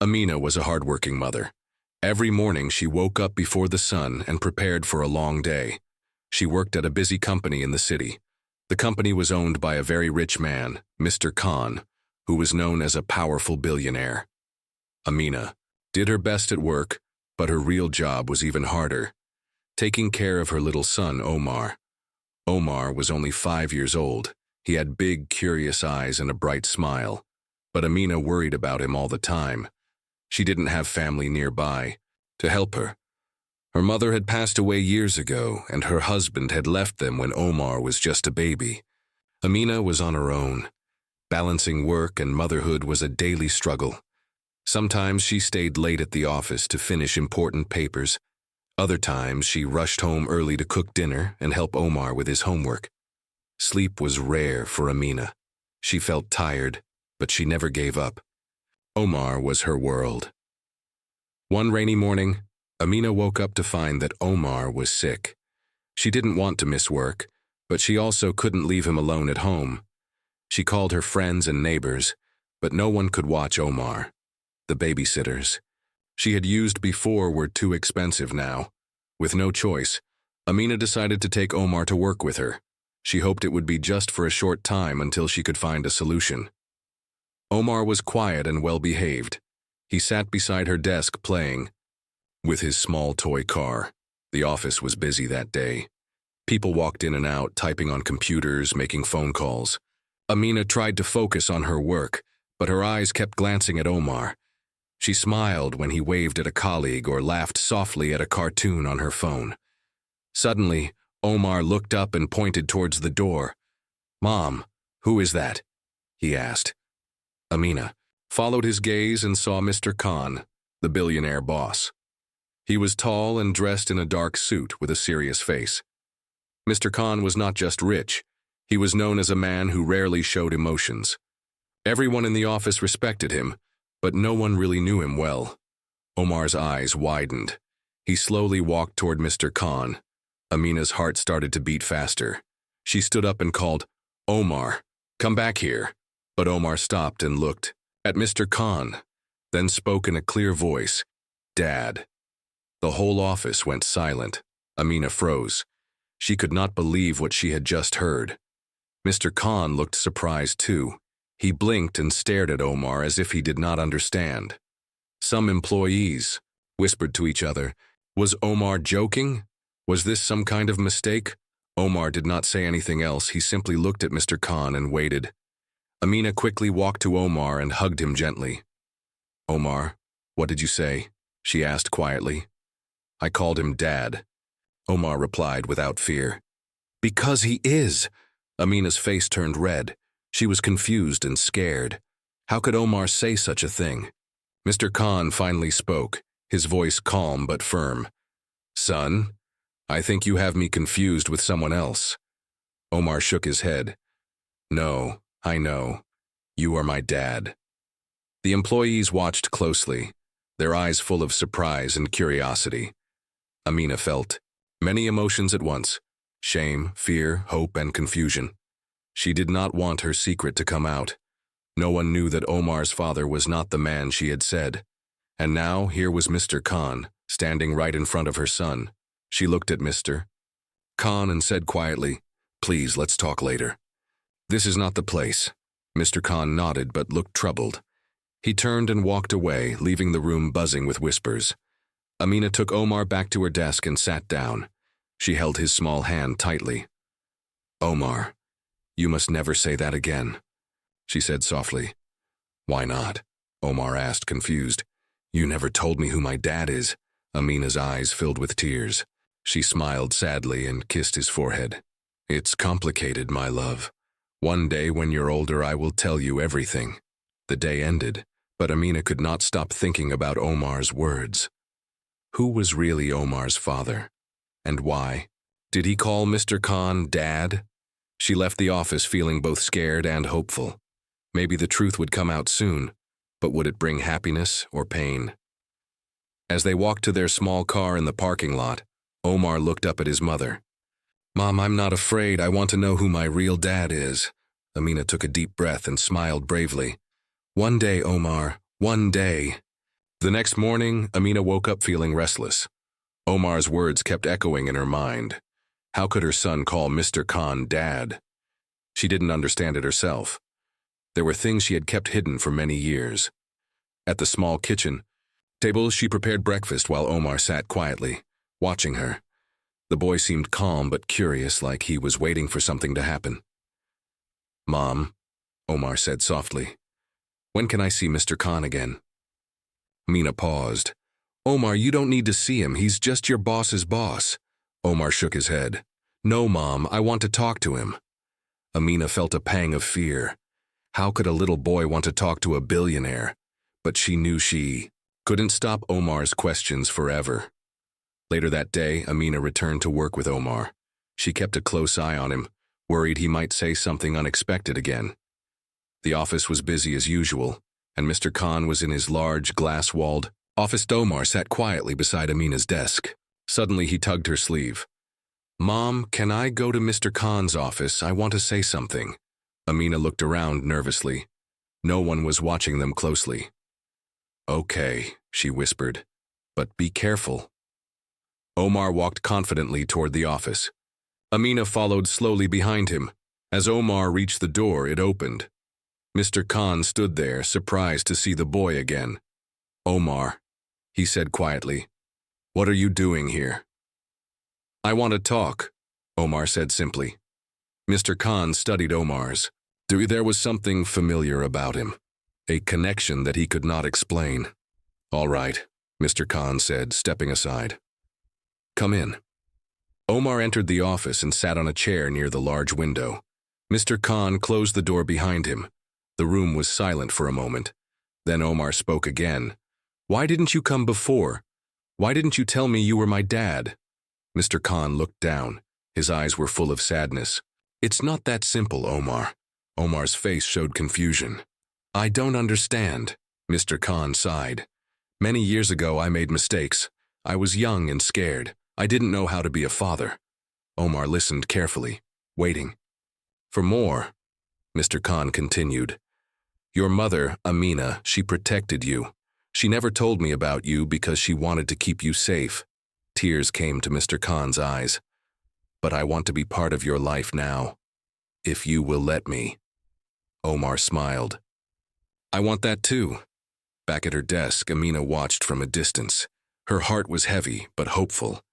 Amina was a hardworking mother. Every morning she woke up before the sun and prepared for a long day. She worked at a busy company in the city. The company was owned by a very rich man, Mr. Khan, who was known as a powerful billionaire. Amina did her best at work, but her real job was even harder, taking care of her little son, Omar. Omar was only 5 years old. He had big, curious eyes and a bright smile, but Amina worried about him all the time. She didn't have family nearby to help her. Her mother had passed away years ago, and her husband had left them when Omar was just a baby. Amina was on her own. Balancing work and motherhood was a daily struggle. Sometimes she stayed late at the office to finish important papers. Other times she rushed home early to cook dinner and help Omar with his homework. Sleep was rare for Amina. She felt tired, but she never gave up. Omar was her world. One rainy morning, Amina woke up to find that Omar was sick. She didn't want to miss work, but she also couldn't leave him alone at home. She called her friends and neighbors, but no one could watch Omar. The babysitters she had used before were too expensive now. With no choice, Amina decided to take Omar to work with her. She hoped it would be just for a short time until she could find a solution. Omar was quiet and well-behaved. He sat beside her desk playing with his small toy car. The office was busy that day. People walked in and out, typing on computers, making phone calls. Amina tried to focus on her work, but her eyes kept glancing at Omar. She smiled when he waved at a colleague or laughed softly at a cartoon on her phone. Suddenly, Omar looked up and pointed towards the door. "Mom, who is that?" he asked. Amina followed his gaze and saw Mr. Khan, the billionaire boss. He was tall and dressed in a dark suit with a serious face. Mr. Khan was not just rich. He was known as a man who rarely showed emotions. Everyone in the office respected him, but no one really knew him well. Omar's eyes widened. He slowly walked toward Mr. Khan. Amina's heart started to beat faster. She stood up and called, "Omar, come back here." But Omar stopped and looked at Mr. Khan, then spoke in a clear voice, "Dad." The whole office went silent. Amina froze. She could not believe what she had just heard. Mr. Khan looked surprised too. He blinked and stared at Omar as if he did not understand. Some employees whispered to each other, "Was Omar joking? Was this some kind of mistake?" Omar did not say anything else. He simply looked at Mr. Khan and waited. Amina quickly walked to Omar and hugged him gently. "Omar, what did you say?" she asked quietly. "I called him Dad," Omar replied without fear. "Because he is." Amina's face turned red. She was confused and scared. How could Omar say such a thing? Mr. Khan finally spoke, his voice calm but firm. "Son, I think you have me confused with someone else." Omar shook his head. "No, I know. You are my dad." The employees watched closely, their eyes full of surprise and curiosity. Amina felt many emotions at once: shame, fear, hope, and confusion. She did not want her secret to come out. No one knew that Omar's father was not the man she had said. And now here was Mr. Khan, standing right in front of her son. She looked at Mr. Khan and said quietly, "Please, let's talk later." "This is not the place." Mr. Khan nodded but looked troubled. He turned and walked away, leaving the room buzzing with whispers. Amina took Omar back to her desk and sat down. She held his small hand tightly. "Omar, you must never say that again," she said softly. "Why not?" Omar asked, confused. "You never told me who my dad is." Amina's eyes filled with tears. She smiled sadly and kissed his forehead. "It's complicated, my love. One day when you're older I will tell you everything." The day ended, but Amina could not stop thinking about Omar's words. Who was really Omar's father? And why? Did he call Mr. Khan Dad? She left the office feeling both scared and hopeful. Maybe the truth would come out soon, but would it bring happiness or pain? As they walked to their small car in the parking lot, Omar looked up at his mother. "Mom, I'm not afraid. I want to know who my real dad is." Amina took a deep breath and smiled bravely. "One day, Omar, one day." The next morning, Amina woke up feeling restless. Omar's words kept echoing in her mind. How could her son call Mr. Khan Dad? She didn't understand it herself. There were things she had kept hidden for many years. At the small kitchen table, she prepared breakfast while Omar sat quietly, watching her. The boy seemed calm but curious, like he was waiting for something to happen. "Mom," Omar said softly, "when can I see Mr. Khan again?" Amina paused. "Omar, you don't need to see him. He's just your boss's boss." Omar shook his head. "No, Mom, I want to talk to him." Amina felt a pang of fear. How could a little boy want to talk to a billionaire? But she knew she couldn't stop Omar's questions forever. Later that day, Amina returned to work with Omar. She kept a close eye on him, worried he might say something unexpected again. The office was busy as usual, and Mr. Khan was in his large, glass-walled office. Omar sat quietly beside Amina's desk. Suddenly, he tugged her sleeve. "Mom, can I go to Mr. Khan's office? I want to say something." Amina looked around nervously. No one was watching them closely. "Okay," she whispered, "but be careful." Omar walked confidently toward the office. Amina followed slowly behind him. As Omar reached the door, it opened. Mr. Khan stood there, surprised to see the boy again. "Omar," he said quietly, "what are you doing here?" "I want to talk," Omar said simply. Mr. Khan studied Omar's. There was something familiar about him, a connection that he could not explain. "All right," Mr. Khan said, stepping aside. "Come in." Omar entered the office and sat on a chair near the large window. Mr. Khan closed the door behind him. The room was silent for a moment. Then Omar spoke again. "Why didn't you come before? Why didn't you tell me you were my dad?" Mr. Khan looked down. His eyes were full of sadness. "It's not that simple, Omar." Omar's face showed confusion. "I don't understand." Mr. Khan sighed. "Many years ago I made mistakes. I was young and scared. I didn't know how to be a father." Omar listened carefully, waiting. "For more," Mr. Khan continued. "Your mother, Amina, she protected you. She never told me about you because she wanted to keep you safe." Tears came to Mr. Khan's eyes. "But I want to be part of your life now, if you will let me." Omar smiled. "I want that too." Back at her desk, Amina watched from a distance. Her heart was heavy, but hopeful.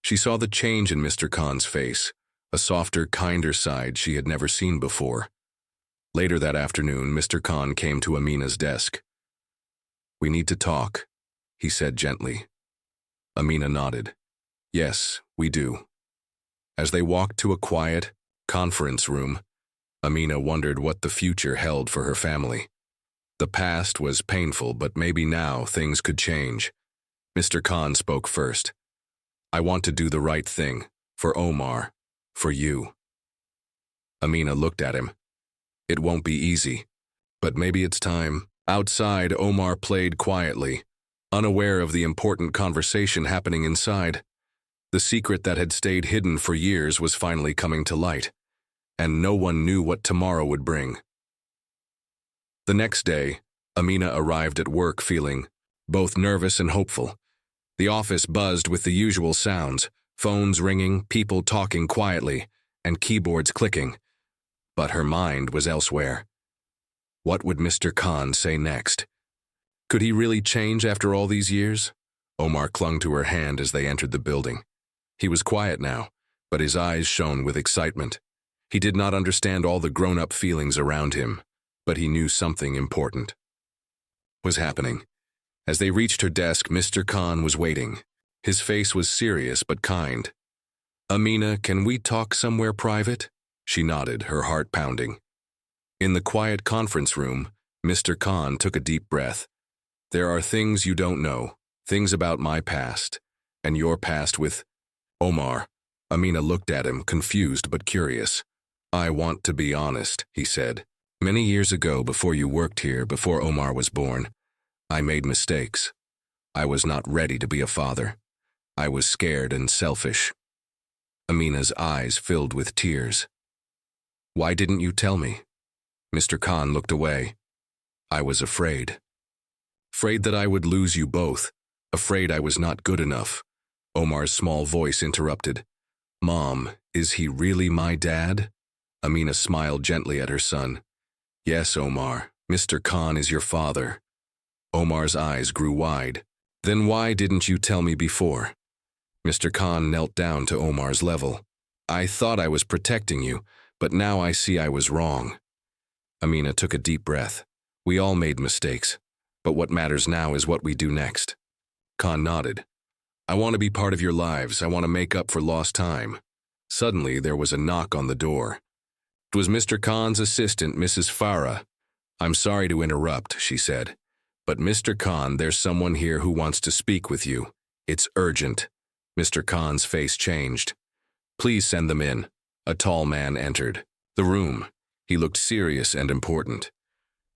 She saw the change in Mr. Khan's face, a softer, kinder side she had never seen before. Later that afternoon, Mr. Khan came to Amina's desk. "We need to talk," he said gently. Amina nodded. "Yes, we do." As they walked to a quiet conference room, Amina wondered what the future held for her family. The past was painful, but maybe now things could change. Mr. Khan spoke first. "I want to do the right thing, for Omar, for you." Amina looked at him. "It won't be easy, but maybe it's time." Outside, Omar played quietly, unaware of the important conversation happening inside. The secret that had stayed hidden for years was finally coming to light, and no one knew what tomorrow would bring. The next day, Amina arrived at work feeling both nervous and hopeful. The office buzzed with the usual sounds, phones ringing, people talking quietly, and keyboards clicking. But her mind was elsewhere. What would Mr. Khan say next? Could he really change after all these years? Omar clung to her hand as they entered the building. He was quiet now, but his eyes shone with excitement. He did not understand all the grown-up feelings around him, but he knew something important was happening. As they reached her desk, Mr. Khan was waiting. His face was serious but kind. "Amina, can we talk somewhere private?" She nodded, her heart pounding. In the quiet conference room, Mr. Khan took a deep breath. "There are things you don't know, things about my past, and your past with Omar." Amina looked at him, confused but curious. "I want to be honest," he said. "Many years ago, before you worked here, before Omar was born, I made mistakes. I was not ready to be a father. I was scared and selfish." Amina's eyes filled with tears. "Why didn't you tell me?" Mr. Khan looked away. "I was afraid." Afraid that I would lose you both. Afraid I was not good enough. Omar's small voice interrupted. Mom, is he really my dad? Amina smiled gently at her son. Yes, Omar, Mr. Khan is your father. Omar's eyes grew wide. Then why didn't you tell me before? Mr. Khan knelt down to Omar's level. I thought I was protecting you, but now I see I was wrong. Amina took a deep breath. We all made mistakes, but what matters now is what we do next. Khan nodded. I want to be part of your lives. I want to make up for lost time. Suddenly, there was a knock on the door. It was Mr. Khan's assistant, Mrs. Farah. I'm sorry to interrupt, she said. But Mr. Khan, there's someone here who wants to speak with you. It's urgent. Mr. Khan's face changed. Please send them in. A tall man entered the room. He looked serious and important.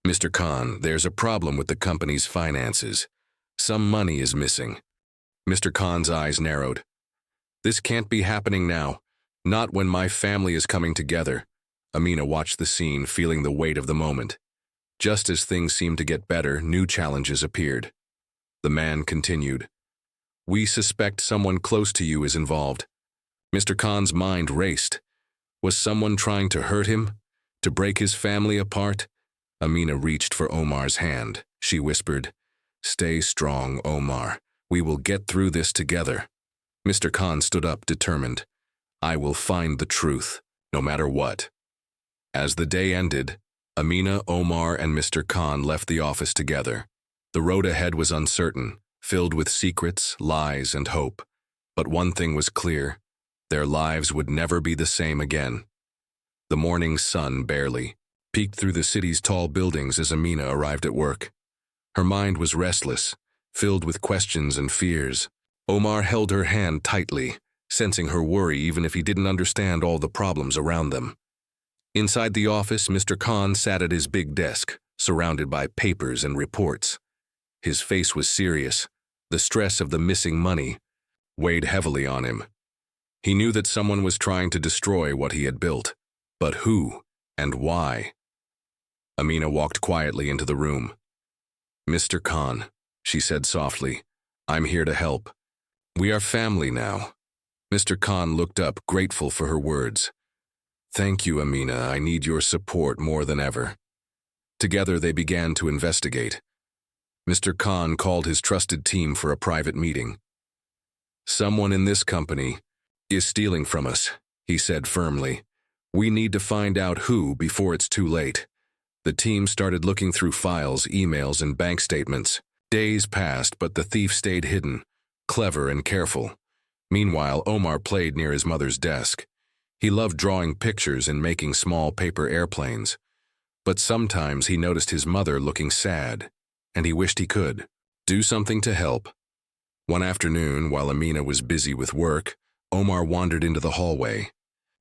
Mr. Khan, there's a problem with the company's finances. Some money is missing. Mr. Khan's eyes narrowed. This can't be happening now. Not when my family is coming together. Amina watched the scene, feeling the weight of the moment. Just as things seemed to get better, new challenges appeared. The man continued. We suspect someone close to you is involved. Mr. Khan's mind raced. Was someone trying to hurt him? To break his family apart? Amina reached for Omar's hand. She whispered, Stay strong, Omar. We will get through this together. Mr. Khan stood up, determined. I will find the truth, no matter what. As the day ended, Amina, Omar, and Mr. Khan left the office together. The road ahead was uncertain, filled with secrets, lies, and hope. But one thing was clear. Their lives would never be the same again. The morning sun barely peeked through the city's tall buildings as Amina arrived at work. Her mind was restless, filled with questions and fears. Omar held her hand tightly, sensing her worry even if he didn't understand all the problems around them. Inside the office, Mr. Khan sat at his big desk, surrounded by papers and reports. His face was serious. The stress of the missing money weighed heavily on him. He knew that someone was trying to destroy what he had built. But who and why? Amina walked quietly into the room. Mr. Khan, she said softly, I'm here to help. We are family now. Mr. Khan looked up, grateful for her words. Thank you, Amina. I need your support more than ever. Together they began to investigate. Mr. Khan called his trusted team for a private meeting. Someone in this company is stealing from us, he said firmly. We need to find out who before it's too late. The team started looking through files, emails, and bank statements. Days passed, but the thief stayed hidden, clever and careful. Meanwhile, Omar played near his mother's desk. He loved drawing pictures and making small paper airplanes. But sometimes he noticed his mother looking sad, and he wished he could do something to help. One afternoon, while Amina was busy with work, Omar wandered into the hallway.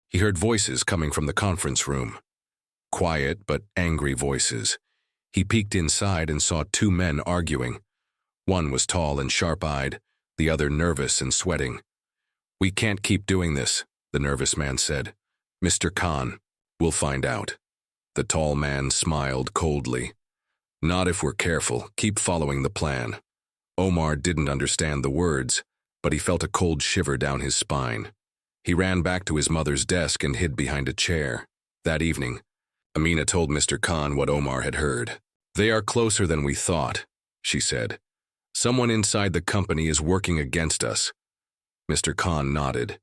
He heard voices coming from the conference room. Quiet but angry voices. He peeked inside and saw two men arguing. One was tall and sharp-eyed, the other nervous and sweating. We can't keep doing this, the nervous man said. Mr. Khan, we'll find out. The tall man smiled coldly. Not if we're careful. Keep following the plan. Omar didn't understand the words, but he felt a cold shiver down his spine. He ran back to his mother's desk and hid behind a chair. That evening, Amina told Mr. Khan what Omar had heard. They are closer than we thought, she said. Someone inside the company is working against us. Mr. Khan nodded.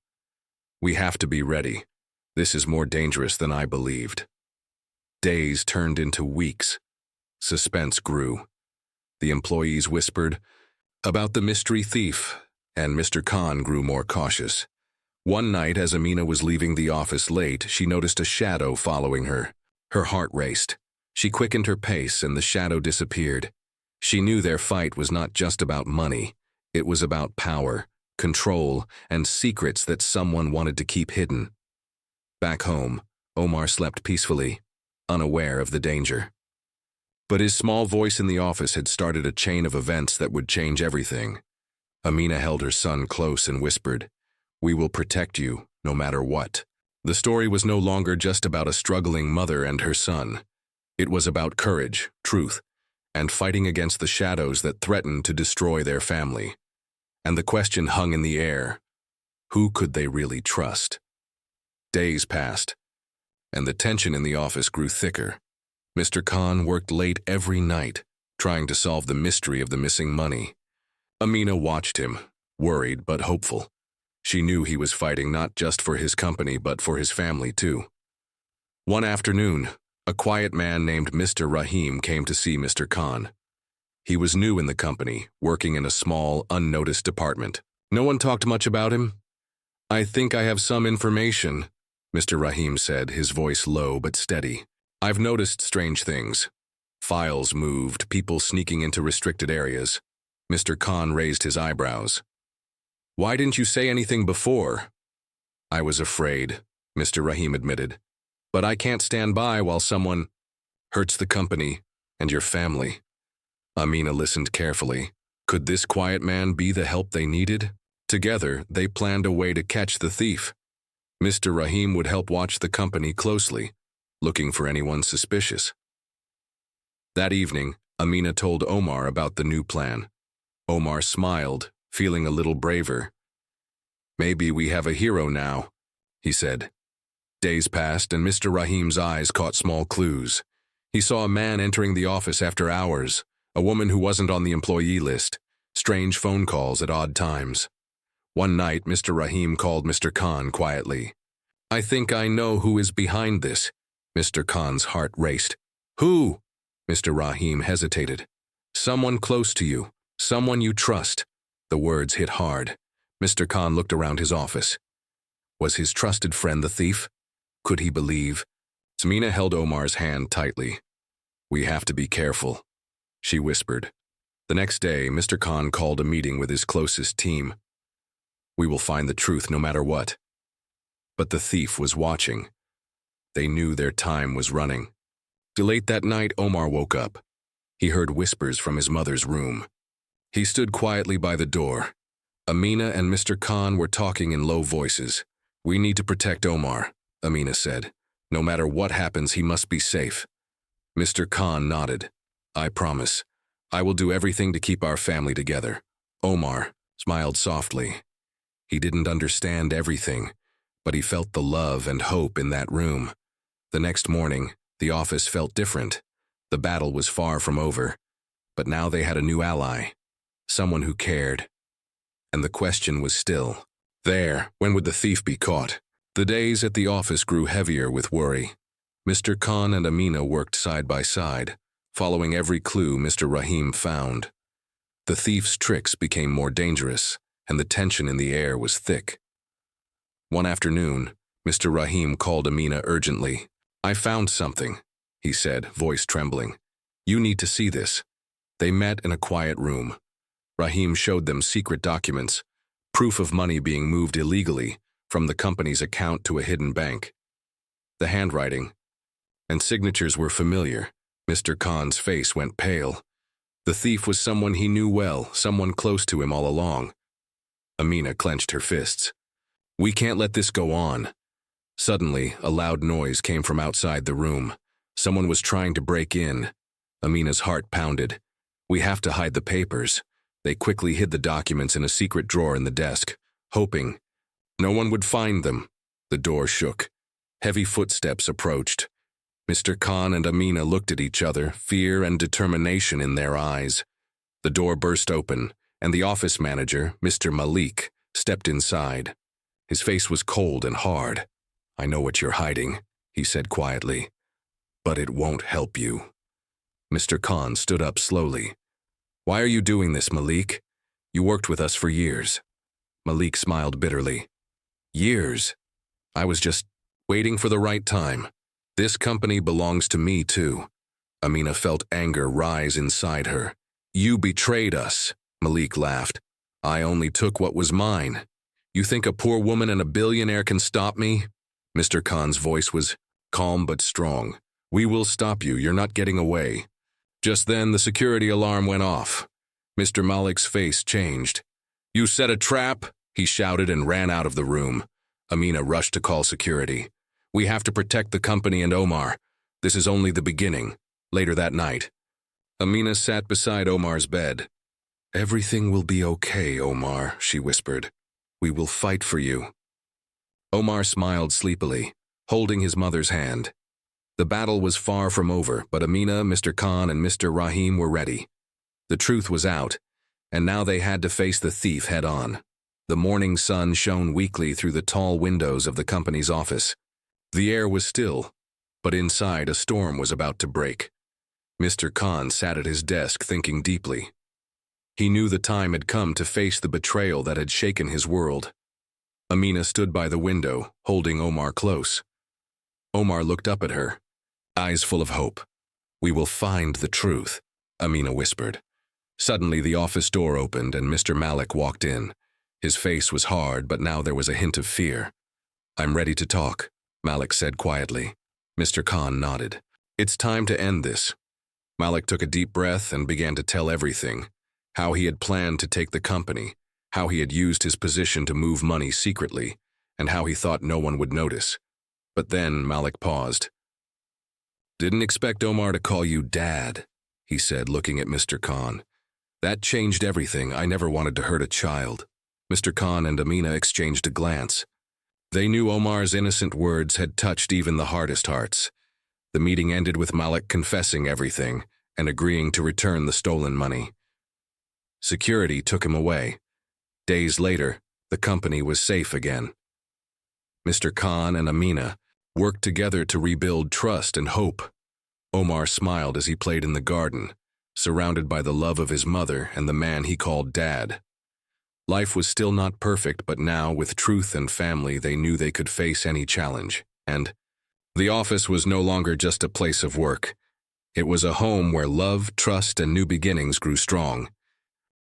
We have to be ready. This is more dangerous than I believed. Days turned into weeks. Suspense grew. The employees whispered about the mystery thief, and Mr. Khan grew more cautious. One night, as Amina was leaving the office late, she noticed a shadow following her. Her heart raced. She quickened her pace, and the shadow disappeared. She knew their fight was not just about money. It was about power, control, and secrets that someone wanted to keep hidden. Back home, Omar slept peacefully, unaware of the danger. But his small voice in the office had started a chain of events that would change everything. Amina held her son close and whispered, We will protect you, no matter what. The story was no longer just about a struggling mother and her son. It was about courage, truth, and fighting against the shadows that threatened to destroy their family. And the question hung in the air: who could they really trust? Days passed, and the tension in the office grew thicker. Mr. Khan worked late every night, trying to solve the mystery of the missing money. Amina watched him, worried but hopeful. She knew he was fighting not just for his company but for his family too. One afternoon, a quiet man named Mr. Rahim came to see Mr. Khan. He was new in the company, working in a small, unnoticed department. No one talked much about him. "I think I have some information," Mr. Rahim said, his voice low but steady. "I've noticed strange things. Files moved, people sneaking into restricted areas." Mr. Khan raised his eyebrows. "Why didn't you say anything before?" "I was afraid," Mr. Rahim admitted. "But I can't stand by while someone hurts the company and your family." Amina listened carefully. Could this quiet man be the help they needed? Together, they planned a way to catch the thief. Mr. Rahim would help watch the company closely, looking for anyone suspicious. That evening, Amina told Omar about the new plan. Omar smiled, feeling a little braver. "Maybe we have a hero now," he said. Days passed, and Mr. Rahim's eyes caught small clues. He saw a man entering the office after hours, a woman who wasn't on the employee list, strange phone calls at odd times. One night, Mr. Rahim called Mr. Khan quietly. "I think I know who is behind this." Mr. Khan's heart raced. "Who?" Mr. Rahim hesitated. "Someone close to you, someone you trust." The words hit hard. Mr. Khan looked around his office. Was his trusted friend the thief? Could he believe? Amina held Omar's hand tightly. "We have to be careful," she whispered. The next day, Mr. Khan called a meeting with his closest team. "We will find the truth no matter what." But the thief was watching. They knew their time was running. Late that night, Omar woke up. He heard whispers from his mother's room. He stood quietly by the door. Amina and Mr. Khan were talking in low voices. "We need to protect Omar," Amina said. "No matter what happens, he must be safe." Mr. Khan nodded. "I promise. I will do everything to keep our family together." Omar smiled softly. He didn't understand everything, but he felt the love and hope in that room. The next morning, the office felt different. The battle was far from over, but now they had a new ally, someone who cared. And the question was still there: when would the thief be caught? The days at the office grew heavier with worry. Mr. Khan and Amina worked side by side, following every clue Mr. Rahim found. The thief's tricks became more dangerous, and the tension in the air was thick. One afternoon, Mr. Rahim called Amina urgently. "I found something," he said, voice trembling. "You need to see this." They met in a quiet room. Rahim showed them secret documents, proof of money being moved illegally from the company's account to a hidden bank. The handwriting and signatures were familiar. Mr. Khan's face went pale. The thief was someone he knew well, someone close to him all along. Amina clenched her fists. "We can't let this go on." Suddenly, a loud noise came from outside the room. Someone was trying to break in. Amina's heart pounded. "We have to hide the papers." They quickly hid the documents in a secret drawer in the desk, hoping no one would find them. The door shook. Heavy footsteps approached. Mr. Khan and Amina looked at each other, fear and determination in their eyes. The door burst open, and the office manager, Mr. Malik, stepped inside. His face was cold and hard. "I know what you're hiding," he said quietly, "but it won't help you." Mr. Khan stood up slowly. "Why are you doing this, Malik? You worked with us for years." Malik smiled bitterly. "Years? I was just waiting for the right time. This company belongs to me too." Amina felt anger rise inside her. "You betrayed us," Malik laughed. "I only took what was mine. You think a poor woman and a billionaire can stop me?" Mr. Khan's voice was calm but strong. "We will stop you. You're not getting away." Just then, the security alarm went off. Mr. Malik's face changed. "You set a trap?" he shouted and ran out of the room. Amina rushed to call security. "We have to protect the company and Omar. This is only the beginning." Later that night, Amina sat beside Omar's bed. "Everything will be okay, Omar," she whispered. "We will fight for you." Omar smiled sleepily, holding his mother's hand. The battle was far from over, but Amina, Mr. Khan, and Mr. Rahim were ready. The truth was out, and now they had to face the thief head-on. The morning sun shone weakly through the tall windows of the company's office. The air was still, but inside a storm was about to break. Mr. Khan sat at his desk thinking deeply. He knew the time had come to face the betrayal that had shaken his world. Amina stood by the window, holding Omar close. Omar looked up at her, eyes full of hope. "We will find the truth," Amina whispered. Suddenly the office door opened and Mr. Malik walked in. His face was hard, but now there was a hint of fear. "I'm ready to talk," Malik said quietly. Mr. Khan nodded. "It's time to end this." Malik took a deep breath and began to tell everything. How he had planned to take the company, how he had used his position to move money secretly, and how he thought no one would notice. But then Malik paused. "Didn't expect Omar to call you Dad," he said, looking at Mr. Khan. "That changed everything. I never wanted to hurt a child." Mr. Khan and Amina exchanged a glance. They knew Omar's innocent words had touched even the hardest hearts. The meeting ended with Malik confessing everything and agreeing to return the stolen money. Security took him away. Days later, the company was safe again. Mr. Khan and Amina worked together to rebuild trust and hope. Omar smiled as he played in the garden, surrounded by the love of his mother and the man he called Dad. Life was still not perfect, but now, with truth and family, they knew they could face any challenge. And the office was no longer just a place of work. It was a home where love, trust, and new beginnings grew strong.